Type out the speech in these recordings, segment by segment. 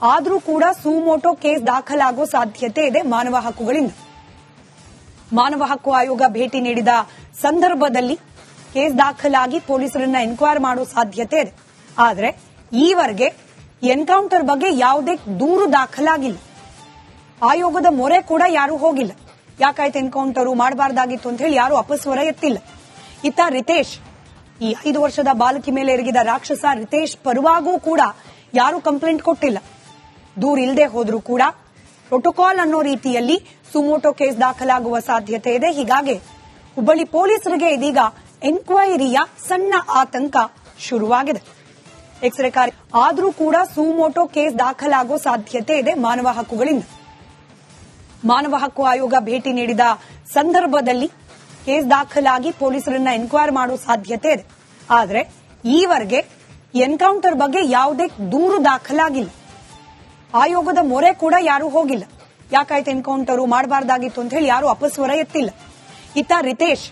ಆದರೂ ಕೂಡ suo motu case ದಾಖಲಾಗುವ ಸಾಧ್ಯತೆ ಇದೆ ಮಾನವ ಹಕ್ಕುಗಳಿಂದ. ಮಾನವ ಹಕ್ಕು ಆಯೋಗ ಭೇಟಿ ನೀಡಿದ ಸಂದರ್ಭದಲ್ಲಿ ಕೇಸ್ ದಾಖಲಾಗಿ ಪೊಲೀಸರನ್ನ ಎನ್ಕ್ವೈರಿ ಮಾಡುವ ಸಾಧ್ಯತೆ ಇದೆ. ಆದರೆ ಈವರೆಗೆ ಎನ್ಕೌಂಟರ್ ಬಗ್ಗೆ ಯಾವುದೇ ದೂರು ದಾಖಲಾಗಿಲ್ಲ. ಆಯೋಗದ ಮೊರೆ ಕೂಡ ಯಾರು ಹೋಗಿಲ್ಲ. ಯಾಕಾಯ್ತು ಎನ್ಕೌಂಟರ್ ಮಾಡಬಾರ್ದಾಗಿತ್ತು ಅಂತ ಹೇಳಿ ಯಾರು ಅಪಸ್ವರ ಎತ್ತಿಲ್ಲ. ಇತ್ತ ರಿತೇಶ್, ಈ 5 ವರ್ಷದ ಬಾಲಕಿ ಮೇಲೆ ಎರಗಿದ ರಾಕ್ಷಸ ರಿತೇಶ್ ಪರವಾಗೂ ಕೂಡ ಯಾರು ಕಂಪ್ಲೇಂಟ್ ಕೊಟ್ಟಿಲ್ಲ. ದೂರ ಇಲ್ಲದೆ ಹೋದ್ರೂ ಕೂಡ ಪ್ರೋಟೋಕಾಲ್ ಅನ್ನೋ ರೀತಿಯಲ್ಲಿ ಸುಮೋಟೋ ಕೇಸ್ ದಾಖಲಾಗುವ ಸಾಧ್ಯತೆ ಇದೆ. ಹೀಗಾಗಿ ಹುಬ್ಬಳ್ಳಿ ಪೊಲೀಸರಿಗೆ ಇದೀಗ ಎನ್ಕ್ವೈರಿಯ ಸಣ್ಣ ಆತಂಕ ಶುರುವಾಗಿದೆ. ಎಕ್ಸ್ರೇ ಕಾರ್ಯ ಆದರೂ ಕೂಡ ಸುಮೋಟೋ ಕೇಸ್ ದಾಖಲಾಗುವ ಸಾಧ್ಯತೆ ಇದೆ ಮಾನವ ಹಕ್ಕುಗಳಿಂದ. ಮಾನವ ಹಕ್ಕು ಆಯೋಗ ಭೇಟಿ ನೀಡಿದ ಸಂದರ್ಭದಲ್ಲಿ ಕೇಸ್ ದಾಖಲಾಗಿ ಪೊಲೀಸರನ್ನ ಎನ್ಕ್ವೈರಿ ಮಾಡುವ ಸಾಧ್ಯತೆ ಇದೆ. ಆದರೆ ಈವರೆಗೆ ಎನ್ಕೌಂಟರ್ ಬಗ್ಗೆ ಯಾವುದೇ ದೂರು ದಾಖಲಾಗಿಲ್ಲ. ಆಯೋಗದ ಮೊರೆ ಕೂಡ ಯಾರು ಹೋಗಿಲ್ಲ. ಯಾಕಾಯ್ತು ಎನ್ಕೌಂಟರ್ ಮಾಡಬಾರ್ದಾಗಿತ್ತು ಅಂತ ಹೇಳಿ ಯಾರು ಅಪಸ್ವರ ಎತ್ತಿಲ್ಲ. ಇತ್ತ ರಿತೇಶ್,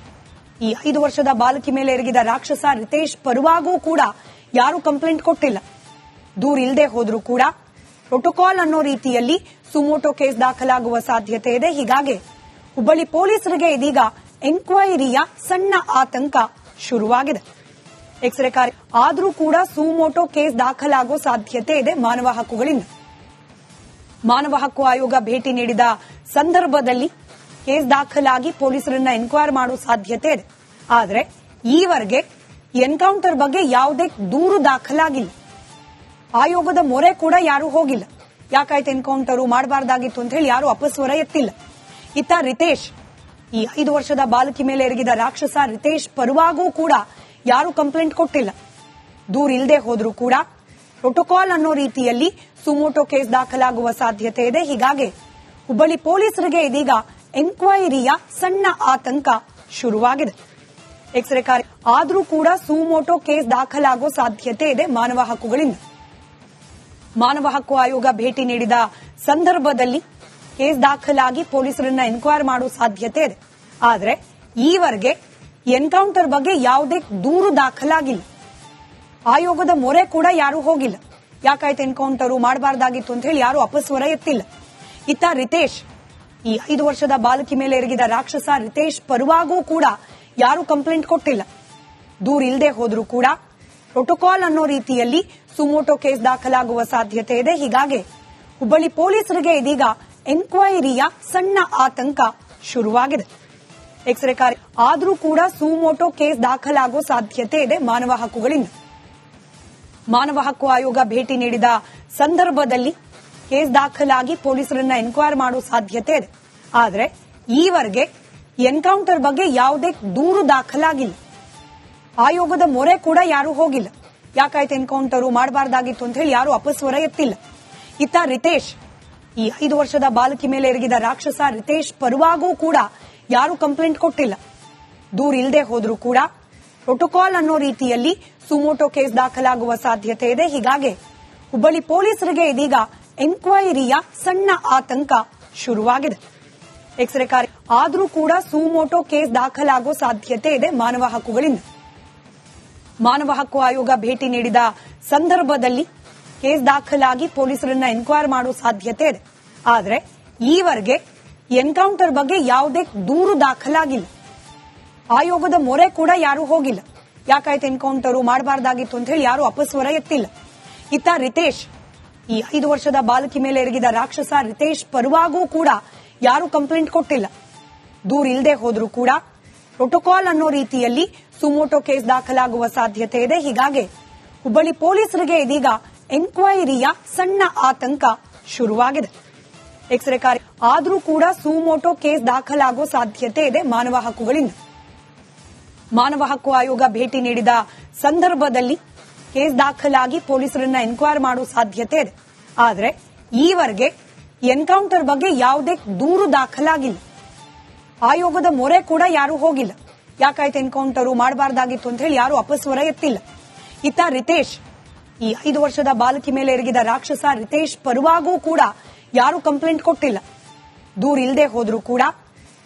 ಈ 5 ವರ್ಷದ ಬಾಲಕಿ ಮೇಲೆ ಎರಗಿದ ರಾಕ್ಷಸ ರಿತೇಶ್ ಪರವಾಗೂ ಕೂಡ ಯಾರು ಕಂಪ್ಲೇಂಟ್ ಕೊಟ್ಟಿಲ್ಲ. ದೂರ ಇಲ್ಲದೆ ಹೋದ್ರೂ ಕೂಡ ಪ್ರೋಟೋಕಾಲ್ ಅನ್ನೋ ರೀತಿಯಲ್ಲಿ ಸುಮೋಟೋ ಕೇಸ್ ದಾಖಲಾಗುವ ಸಾಧ್ಯತೆ ಇದೆ. ಹೀಗಾಗಿ ಹುಬ್ಬಳ್ಳಿ ಪೊಲೀಸರಿಗೆ ಇದೀಗ ಎನ್ಕ್ವೈರಿಯ ಸಣ್ಣ ಆತಂಕ ಶುರುವಾಗಿದೆ. ಎಕ್ಸ್ರೇ ಕಾರ್ಯ ಆದರೂ ಕೂಡ ಸುಮೋಟೋ ಕೇಸ್ ದಾಖಲಾಗುವ ಸಾಧ್ಯತೆ ಇದೆ ಮಾನವ ಹಕ್ಕುಗಳಿಂದ. ಮಾನವ ಹಕ್ಕು ಆಯೋಗ ಭೇಟಿ ನೀಡಿದ ಸಂದರ್ಭದಲ್ಲಿ ಕೇಸ್ ದಾಖಲಾಗಿ ಪೊಲೀಸರನ್ನ ಎನ್ಕ್ವೈರಿ ಮಾಡುವ ಸಾಧ್ಯತೆ ಇದೆ. ಆದರೆ ಈವರೆಗೆ ಎನ್ಕೌಂಟರ್ ಬಗ್ಗೆ ಯಾವುದೇ ದೂರು ದಾಖಲಾಗಿಲ್ಲ. ಆಯೋಗದ ಮೊರೆ ಕೂಡ ಯಾರು ಹೋಗಿಲ್ಲ. ಯಾಕಾಯ್ತು ಎನ್ಕೌಂಟರ್ ಮಾಡಬಾರ್ದಾಗಿತ್ತು ಅಂತ ಹೇಳಿ ಯಾರು ಅಪಸ್ವರ ಎತ್ತಿಲ್ಲ. ಇತ್ತ ರಿತೇಶ್, ಈ 5 ವರ್ಷದ ಬಾಲಕಿ ಮೇಲೆ ಎರಗಿದ ರಾಕ್ಷಸ ರಿತೇಶ್ ಪರವಾಗೂ ಕೂಡ ಯಾರು ಕಂಪ್ಲೇಂಟ್ ಕೊಟ್ಟಿಲ್ಲ. ದೂರ ಇಲ್ಲದೆ ಹೋದ್ರೂ ಕೂಡ ಪ್ರೋಟೋಕಾಲ್ ಅನ್ನೋ ರೀತಿಯಲ್ಲಿ ಸುಮೋಟೋ ಕೇಸ್ ದಾಖಲಾಗುವ ಸಾಧ್ಯತೆ ಇದೆ. ಹೀಗಾಗಿ ಹುಬ್ಬಳ್ಳಿ ಪೊಲೀಸರಿಗೆ ಇದೀಗ ಎನ್ಕ್ವೈರಿಯ ಸಣ್ಣ ಆತಂಕ ಶುರುವಾಗಿದೆ. ಎಕ್ಸ್ರೇ ಕಾರ್ಯ ಆದರೂ ಕೂಡ ಸುಮೋಟೋ ಕೇಸ್ ದಾಖಲಾಗುವ ಸಾಧ್ಯತೆ ಇದೆ ಮಾನವ ಹಕ್ಕುಗಳಿಂದ. ಮಾನವ ಹಕ್ಕು ಆಯೋಗ ಭೇಟಿ ನೀಡಿದ ಸಂದರ್ಭದಲ್ಲಿ ಕೇಸ್ ದಾಖಲಾಗಿ ಪೊಲೀಸರನ್ನ ಎನ್ಕ್ವೈರಿ ಮಾಡುವ ಸಾಧ್ಯತೆ ಇದೆ. ಆದರೆ ಈವರೆಗೆ ಎನ್ಕೌಂಟರ್ ಬಗ್ಗೆ ಯಾವುದೇ ದೂರು ದಾಖಲಾಗಿಲ್ಲ. ಆಯೋಗದ ಮೊರೆ ಕೂಡ ಯಾರು ಹೋಗಿಲ್ಲ. ಯಾಕಾಯ್ತು ಎನ್ಕೌಂಟರ್ ಮಾಡಬಾರ್ದಾಗಿತ್ತು ಅಂತ ಹೇಳಿ ಯಾರು ಅಪಸ್ವರ ಎತ್ತಿಲ್ಲ. ಇತ್ತ ರಿತೇಶ್, ಈ 5 ವರ್ಷದ ಬಾಲಕಿ ಮೇಲೆ ಎರಗಿದ ರಾಕ್ಷಸ ರಿತೇಶ್ ಪರವಾಗೂ ಕೂಡ ಯಾರು ಕಂಪ್ಲೇಂಟ್ ಕೊಟ್ಟಿಲ್ಲ. ದೂರ ಇಲ್ಲದೆ ಹೋದ್ರೂ ಕೂಡ ಪ್ರೋಟೋಕಾಲ್ ಅನ್ನೋ ರೀತಿಯಲ್ಲಿ ಸುಮೋಟೋ ಕೇಸ್ ದಾಖಲಾಗುವ ಸಾಧ್ಯತೆ ಇದೆ. ಹೀಗಾಗಿ ಹುಬ್ಬಳ್ಳಿ ಪೊಲೀಸರಿಗೆ ಇದೀಗ ಎನ್ಕ್ವೈರಿಯ ಸಣ್ಣ ಆತಂಕ ಶುರುವಾಗಿದೆ. ಎಕ್ಸ್ರೇ ಕಾರ್ಯ ಆದರೂ ಕೂಡ ಸುಮೋಟೋ ಕೇಸ್ ದಾಖಲಾಗುವ ಸಾಧ್ಯತೆ ಇದೆ ಮಾನವ ಹಕ್ಕುಗಳಿಂದ. ಮಾನವ ಹಕ್ಕು ಆಯೋಗ ಭೇಟಿ ನೀಡಿದ ಸಂದರ್ಭದಲ್ಲಿ ಕೇಸ್ ದಾಖಲಾಗಿ ಪೊಲೀಸರನ್ನ ಎನ್ಕ್ವೈರಿ ಮಾಡುವ ಸಾಧ್ಯತೆ ಇದೆ. ಆದರೆ ಈವರೆಗೆ ಎನ್ಕೌಂಟರ್ ಬಗ್ಗೆ ಯಾವುದೇ ದೂರು ದಾಖಲಾಗಿಲ್ಲ. ಆಯೋಗದ ಮೊರೆ ಕೂಡ ಯಾರು ಹೋಗಿಲ್ಲ. ಯಾಕಾಯ್ತು ಎನ್ಕೌಂಟರ್ ಮಾಡಬಾರ್ದಾಗಿತ್ತು ಅಂತ ಹೇಳಿ ಯಾರು ಅಪಸ್ವರ ಎತ್ತಿಲ್ಲ. ಇತ್ತ ರಿತೇಶ್, ಈ 5 ವರ್ಷದ ಬಾಲಕಿ ಮೇಲೆ ಎರಗಿದ ರಾಕ್ಷಸ ರಿತೇಶ್ ಪರವಾಗೂ ಕೂಡ ಯಾರು ಕಂಪ್ಲೇಂಟ್ ಕೊಟ್ಟಿಲ್ಲ. ದೂರ ಇಲ್ಲದೆ ಹೋದ್ರೂ ಕೂಡ ಪ್ರೋಟೋಕಾಲ್ ಅನ್ನೋ ರೀತಿಯಲ್ಲಿ ಸುಮೋಟೋ ಕೇಸ್ ದಾಖಲಾಗುವ ಸಾಧ್ಯತೆ ಇದೆ. ಹೀಗಾಗಿ ಹುಬ್ಬಳ್ಳಿ ಪೊಲೀಸರಿಗೆ ಇದೀಗ ಎನ್ಕ್ವೈರಿಯ ಸಣ್ಣ ಆತಂಕ ಶುರುವಾಗಿದೆ. ಎಕ್ಸ್ರೇ ಕಾರ್ಯ ಆದರೂ ಕೂಡ ಸುಮೋಟೋ ಕೇಸ್ ದಾಖಲಾಗುವ ಸಾಧ್ಯತೆ ಇದೆ ಮಾನವ ಹಕ್ಕುಗಳಿಂದ. ಮಾನವ ಹಕ್ಕು ಆಯೋಗ ಭೇಟಿ ನೀಡಿದ ಸಂದರ್ಭದಲ್ಲಿ ಕೇಸ್ ದಾಖಲಾಗಿ ಪೊಲೀಸರನ್ನ ಎನ್ಕ್ವೈರಿ ಮಾಡುವ ಸಾಧ್ಯತೆ ಇದೆ. ಆದರೆ ಈವರೆಗೆ ಎನ್ಕೌಂಟರ್ ಬಗ್ಗೆ ಯಾವುದೇ ದೂರು ದಾಖಲಾಗಿಲ್ಲ. ಆಯೋಗದ ಮೊರೆ ಕೂಡ ಯಾರು ಹೋಗಿಲ್ಲ. ಯಾಕಾಯ್ತು ಎನ್ಕೌಂಟರ್ ಮಾಡಬಾರ್ದಾಗಿತ್ತು ಅಂತ ಹೇಳಿ ಯಾರು ಅಪಸ್ವರ ಎತ್ತಿಲ್ಲ. ಇತ್ತ ರಿತೇಶ್, ಈ 5 ವರ್ಷದ ಬಾಲಕಿ ಮೇಲೆ ಎರಗಿದ ರಾಕ್ಷಸ ರಿತೇಶ್ ಪರವಾಗೂ ಕೂಡ ಯಾರು ಕಂಪ್ಲೇಂಟ್ ಕೊಟ್ಟಿಲ್ಲ. ದೂರ ಇಲ್ಲದೆ ಹೋದ್ರೂ ಕೂಡ ಪ್ರೋಟೋಕಾಲ್ ಅನ್ನೋ ರೀತಿಯಲ್ಲಿ ಸುಮೋಟೋ ಕೇಸ್ ದಾಖಲಾಗುವ ಸಾಧ್ಯತೆ ಇದೆ. ಹೀಗಾಗಿ ಹುಬ್ಬಳ್ಳಿ ಪೊಲೀಸರಿಗೆ ಇದೀಗ ಎನ್ಕ್ವೈರಿಯ ಸಣ್ಣ ಆತಂಕ ಶುರುವಾಗಿದೆ. ಎಕ್ಸ್ರೇ ಕಾರ್ಯ ಆದರೂ ಕೂಡ ಸುಮೋಟೋ ಕೇಸ್ ದಾಖಲಾಗುವ ಸಾಧ್ಯತೆ ಇದೆ ಮಾನವ ಹಕ್ಕುಗಳಿಂದ. ಮಾನವ ಹಕ್ಕು ಆಯೋಗ ಭೇಟಿ ನೀಡಿದ ಸಂದರ್ಭದಲ್ಲಿ ಕೇಸ್ ದಾಖಲಾಗಿ ಪೊಲೀಸರನ್ನ ಎನ್ಕ್ವೈರಿ ಮಾಡುವ ಸಾಧ್ಯತೆ ಇದೆ. ಆದರೆ ಈವರೆಗೆ ಎನ್ಕೌಂಟರ್ ಬಗ್ಗೆ ಯಾವುದೇ ದೂರು ದಾಖಲಾಗಿಲ್ಲ. ಆಯೋಗದ ಮೊರೆ ಕೂಡ ಯಾರು ಹೋಗಿಲ್ಲ. ಯಾಕಾಯ್ತು ಎನ್ಕೌಂಟರ್ ಮಾಡಬಾರ್ದಾಗಿತ್ತು ಅಂತ ಹೇಳಿ ಯಾರು ಅಪಸ್ವರ ಎತ್ತಿಲ್ಲ. ಇತ್ತ ರಿತೇಶ್, ಈ 5 ವರ್ಷದ ಬಾಲಕಿ ಮೇಲೆ ಎರಗಿದ ರಾಕ್ಷಸ ರಿತೇಶ್ ಪರವಾಗೂ ಕೂಡ ಯಾರು ಕಂಪ್ಲೇಂಟ್ ಕೊಟ್ಟಿಲ್ಲ. ದೂರ ಇಲ್ಲದೆ ಹೋದ್ರೂ ಕೂಡ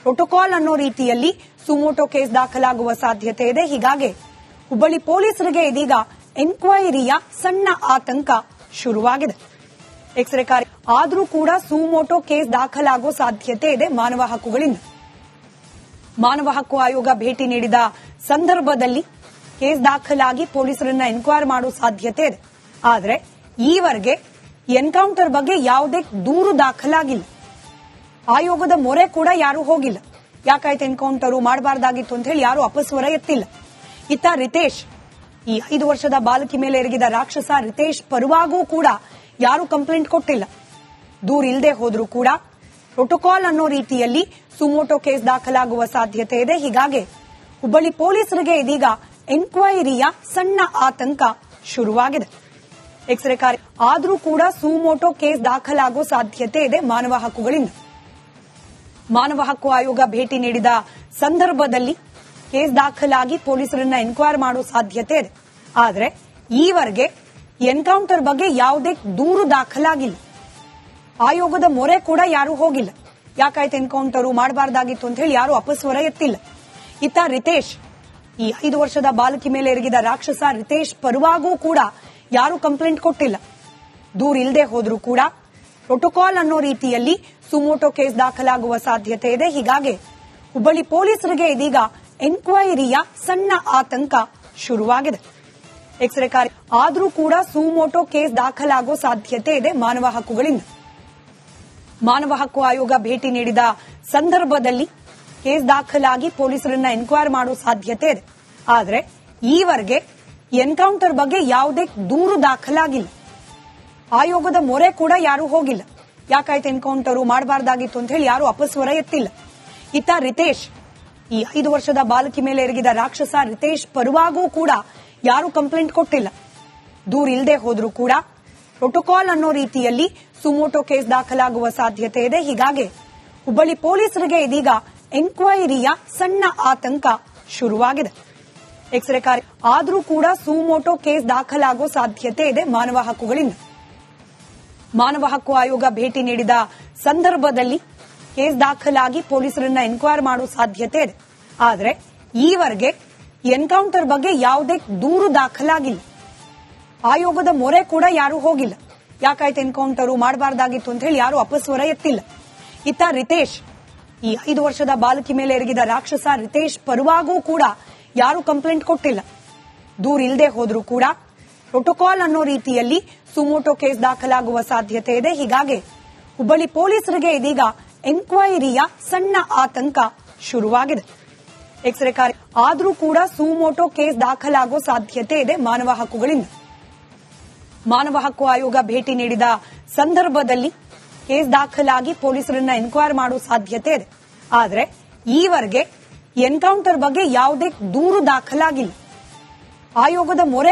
ಪ್ರೋಟೋಕಾಲ್ ಅನ್ನೋ ರೀತಿಯಲ್ಲಿ ಸುಮೋಟೋ ಕೇಸ್ ದಾಖಲಾಗುವ ಸಾಧ್ಯತೆ ಇದೆ. ಹೀಗಾಗಿ ಹುಬ್ಬಳ್ಳಿ ಪೊಲೀಸರಿಗೆ ಇದೀಗ ಎನ್ಕ್ವೈರಿಯ ಸಣ್ಣ ಆತಂಕ ಶುರುವಾಗಿದೆ. ಎಕ್ಸ್ರೇ ಕಾರ್ಯ ಆದರೂ ಕೂಡ ಸುಮೋಟೋ ಕೇಸ್ ದಾಖಲಾಗೋ ಸಾಧ್ಯತೆ ಇದೆ ಮಾನವ ಹಕ್ಕುಗಳಿಂದ. ಮಾನವ ಹಕ್ಕು ಆಯೋಗ ಭೇಟಿ ನೀಡಿದ ಸಂದರ್ಭದಲ್ಲಿ ಕೇಸ್ ದಾಖಲಾಗಿ ಪೊಲೀಸರನ್ನ ಎನ್ಕ್ವೈರಿ ಮಾಡೋ ಸಾಧ್ಯತೆ ಇದೆ. ಆದರೆ ಈವರೆಗೆ ಎನ್ಕೌಂಟರ್ ಬಗ್ಗೆ ಯಾವುದೇ ದೂರು ದಾಖಲಾಗಿಲ್ಲ. ಆಯೋಗದ ಮೊರೆ ಕೂಡ ಯಾರೂ ಹೋಗಿಲ್ಲ. ಯಾಕಾಯ್ತು ಎನ್ಕೌಂಟರ್ ಮಾಡಬಾರ್ದಾಗಿತ್ತು ಅಂತ ಹೇಳಿ ಯಾರು ಅಪಸ್ವರ ಎತ್ತಿಲ್ಲ. ಇತ್ತ ರಿತೇಶ್, ಈ 5 ವರ್ಷದ ಬಾಲಕಿ ಮೇಲೆ ಎರಗಿದ ರಾಕ್ಷಸ ರಿತೇಶ್ ಪರವಾಗೂ ಕೂಡ ಯಾರು ಕಂಪ್ಲೇಂಟ್ ಕೊಟ್ಟಿಲ್ಲ. ದೂರ ಇಲ್ಲದೆ ಹೋದ್ರೂ ಕೂಡ ಪ್ರೋಟೋಕಾಲ್ ಅನ್ನೋ ರೀತಿಯಲ್ಲಿ ಸುಮೋಟೋ ಕೇಸ್ ದಾಖಲಾಗುವ ಸಾಧ್ಯತೆ ಇದೆ. ಹೀಗಾಗಿ ಹುಬ್ಬಳ್ಳಿ ಪೊಲೀಸರಿಗೆ ಇದೀಗ ಎನ್ಕ್ವೈರಿಯ ಸಣ್ಣ ಆತಂಕ ಶುರುವಾಗಿದೆ. ಎಕ್ಸ್ರೇ ಕಾರ್ಯ ಆದರೂ ಕೂಡ ಸುಮೋಟೋ ಕೇಸ್ ದಾಖಲಾಗೋ ಸಾಧ್ಯತೆ ಇದೆ ಮಾನವ ಹಕ್ಕುಗಳಿಂದ. ಮಾನವ ಹಕ್ಕು ಆಯೋಗ ಭೇಟಿ ನೀಡಿದ ಸಂದರ್ಭದಲ್ಲಿ ಕೇಸ್ ದಾಖಲಾಗಿ ಪೊಲೀಸರನ್ನ ಎನ್ಕ್ವೈರಿ ಮಾಡೋ ಸಾಧ್ಯತೆ ಇದೆ. ಆದರೆ ಈವರೆಗೆ ಎನ್ಕೌಂಟರ್ ಬಗ್ಗೆ ಯಾವುದೇ ದೂರು ದಾಖಲಾಗಿಲ್ಲ. ಆಯೋಗದ ಮೊರೆ ಕೂಡ ಯಾರೂ ಹೋಗಿಲ್ಲ. ಯಾಕಾಯ್ತು ಎನ್ಕೌಂಟರ್ ಮಾಡಬಾರ್ದಾಗಿತ್ತು ಅಂತ ಹೇಳಿ ಯಾರು ಅಪಸ್ವರ ಎತ್ತಿಲ್ಲ. ಇತ್ತ ರಿತೇಶ್, ಈ 5 ವರ್ಷದ ಬಾಲಕಿ ಮೇಲೆ ಎರಗಿದ ರಾಕ್ಷಸ ರಿತೇಶ್ ಪರವಾಗೂ ಕೂಡ ಯಾರು ಕಂಪ್ಲೇಂಟ್ ಕೊಟ್ಟಿಲ್ಲ. ದೂರ ಇಲ್ಲದೆ ಹೋದ್ರೂ ಕೂಡ ಪ್ರೋಟೋಕಾಲ್ ಅನ್ನೋ ರೀತಿಯಲ್ಲಿ ಸುಮೋಟೋ ಕೇಸ್ ದಾಖಲಾಗುವ ಸಾಧ್ಯತೆ ಇದೆ. ಹೀಗಾಗಿ ಹುಬ್ಬಳ್ಳಿ ಪೊಲೀಸರಿಗೆ ಇದೀಗ ಎನ್ಕ್ವೈರಿಯ ಸಣ್ಣ ಆತಂಕ ಶುರುವಾಗಿದೆ. ಎಕ್ಸ್ರೇ ಕಾರ್ಯ ಆದರೂ ಕೂಡ ಸುಮೋಟೋ ಕೇಸ್ ದಾಖಲಾಗೋ ಸಾಧ್ಯತೆ ಇದೆ ಮಾನವ ಹಕ್ಕುಗಳಿಂದ. ಮಾನವ ಹಕ್ಕು ಆಯೋಗ ಭೇಟಿ ನೀಡಿದ ಸಂದರ್ಭದಲ್ಲಿ ಕೇಸ್ ದಾಖಲಾಗಿ ಪೊಲೀಸರನ್ನ ಎನ್ಕ್ವೈರಿ ಮಾಡೋ ಸಾಧ್ಯತೆ ಇದೆ. ಆದರೆ ಈವರೆಗೆ ಎನ್ಕೌಂಟರ್ ಬಗ್ಗೆ ಯಾವುದೇ ದೂರು ದಾಖಲಾಗಿಲ್ಲ. ಆಯೋಗದ ಮೊರೆ ಕೂಡ ಯಾರೂ ಹೋಗಿಲ್ಲ. ಯಾಕಾಯ್ತು ಎನ್ಕೌಂಟರ್ ಮಾಡಬಾರ್ದಾಗಿತ್ತು ಅಂತ ಹೇಳಿ ಯಾರು ಅಪಸ್ವರ ಎತ್ತಿಲ್ಲ. ಇತ್ತ ರಿತೇಶ್, ಈ 5 ವರ್ಷದ ಬಾಲಕಿ ಮೇಲೆ ಎರಗಿದ ರಾಕ್ಷಸ ರಿತೇಶ್ ಪರವಾಗೂ ಕೂಡ ಯಾರು ಕಂಪ್ಲೇಂಟ್ ಕೊಟ್ಟಿಲ್ಲ. ದೂರ ಇಲ್ಲದೆ ಹೋದ್ರೂ ಕೂಡ ಪ್ರೋಟೋಕಾಲ್ ಅನ್ನೋ ರೀತಿಯಲ್ಲಿ ಸುಮೋಟೋ ಕೇಸ್ ದಾಖಲಾಗುವ ಸಾಧ್ಯತೆ ಇದೆ. ಹೀಗಾಗಿ ಹುಬ್ಬಳ್ಳಿ ಪೊಲೀಸರಿಗೆ ಇದೀಗ ಎನ್ಕ್ವೈರಿಯ ಸಣ್ಣ ಆತಂಕ ಶುರುವಾಗಿದೆ. ಎಕ್ಸ್ರೇ ಕಾರ್ಯ ಆದರೂ ಕೂಡ ಸುಮೋಟೋ ಕೇಸ್ ದಾಖಲಾಗೋ ಸಾಧ್ಯತೆ ಇದೆ ಮಾನವ ಹಕ್ಕುಗಳಿಂದ. ಮಾನವ ಹಕ್ಕು ಆಯೋಗ ಭೇಟಿ ನೀಡಿದ ಸಂದರ್ಭದಲ್ಲಿ ಕೇಸ್ ದಾಖಲಾಗಿ ಪೊಲೀಸರನ್ನ ಎನ್ಕ್ವೈರಿ ಮಾಡೋ ಸಾಧ್ಯತೆ ಇದೆ. ಆದರೆ ಈವರೆಗೆ ಎನ್ಕೌಂಟರ್ ಬಗ್ಗೆ ಯಾವುದೇ ದೂರು ದಾಖಲಾಗಿಲ್ಲ. ಆಯೋಗದ ಮೊರೆ ಕೂಡ ಯಾರೂ ಹೋಗಿಲ್ಲ. ಯಾಕಾಯ್ತು ಎನ್ಕೌಂಟರ್ ಮಾಡಬಾರ್ದಾಗಿತ್ತು ಅಂತ ಹೇಳಿ ಯಾರು ಅಪಸ್ವರ ಎತ್ತಿಲ್ಲ. ಇತ್ತ ರಿತೇಶ್, ಈ 5 ವರ್ಷದ ಬಾಲಕಿ ಮೇಲೆ ಎರಗಿದ ರಾಕ್ಷಸ ರಿತೇಶ್ ಪರವಾಗೂ ಕೂಡ ಯಾರು ಕಂಪ್ಲೇಂಟ್ ಕೊಟ್ಟಿಲ್ಲ. ದೂರ ಇಲ್ಲದೆ ಹೋದ್ರೂ ಕೂಡ ಪ್ರೋಟೋಕಾಲ್ ಅನ್ನೋ ರೀತಿಯಲ್ಲಿ ಸುಮೋಟೋ ಕೇಸ್ ದಾಖಲಾಗುವ ಸಾಧ್ಯತೆ ಇದೆ. ಹೀಗಾಗಿ ಹುಬ್ಬಳ್ಳಿ ಪೊಲೀಸರಿಗೆ ಇದೀಗ ಎನ್ಕ್ವೈರಿಯ ಸಣ್ಣ ಆತಂಕ ಶುರುವಾಗಿದೆ. ಎಕ್ಸ್ರೇ ಕಾರ್ಯ ಆದರೂ ಕೂಡ ಸುಮೋಟೋ ಕೇಸ್ ದಾಖಲಾಗೋ ಸಾಧ್ಯತೆ ಇದೆ ಮಾನವ ಹಕ್ಕುಗಳಿಂದ. ಮಾನವ ಹಕ್ಕು ಆಯೋಗ ಭೇಟಿ ನೀಡಿದ ಸಂದರ್ಭದಲ್ಲಿ ಕೇಸ್ ದಾಖಲಾಗಿ ಪೊಲೀಸರನ್ನ ಎನ್ಕ್ವೈರಿ ಮಾಡೋ ಸಾಧ್ಯತೆ ಇದೆ. ಆದರೆ ಈವರೆಗೆ ಎನ್ಕೌಂಟರ್ ಬಗ್ಗೆ ಯಾವುದೇ ದೂರು ದಾಖಲಾಗಿಲ್ಲ. ಆಯೋಗದ ಮೊರೆ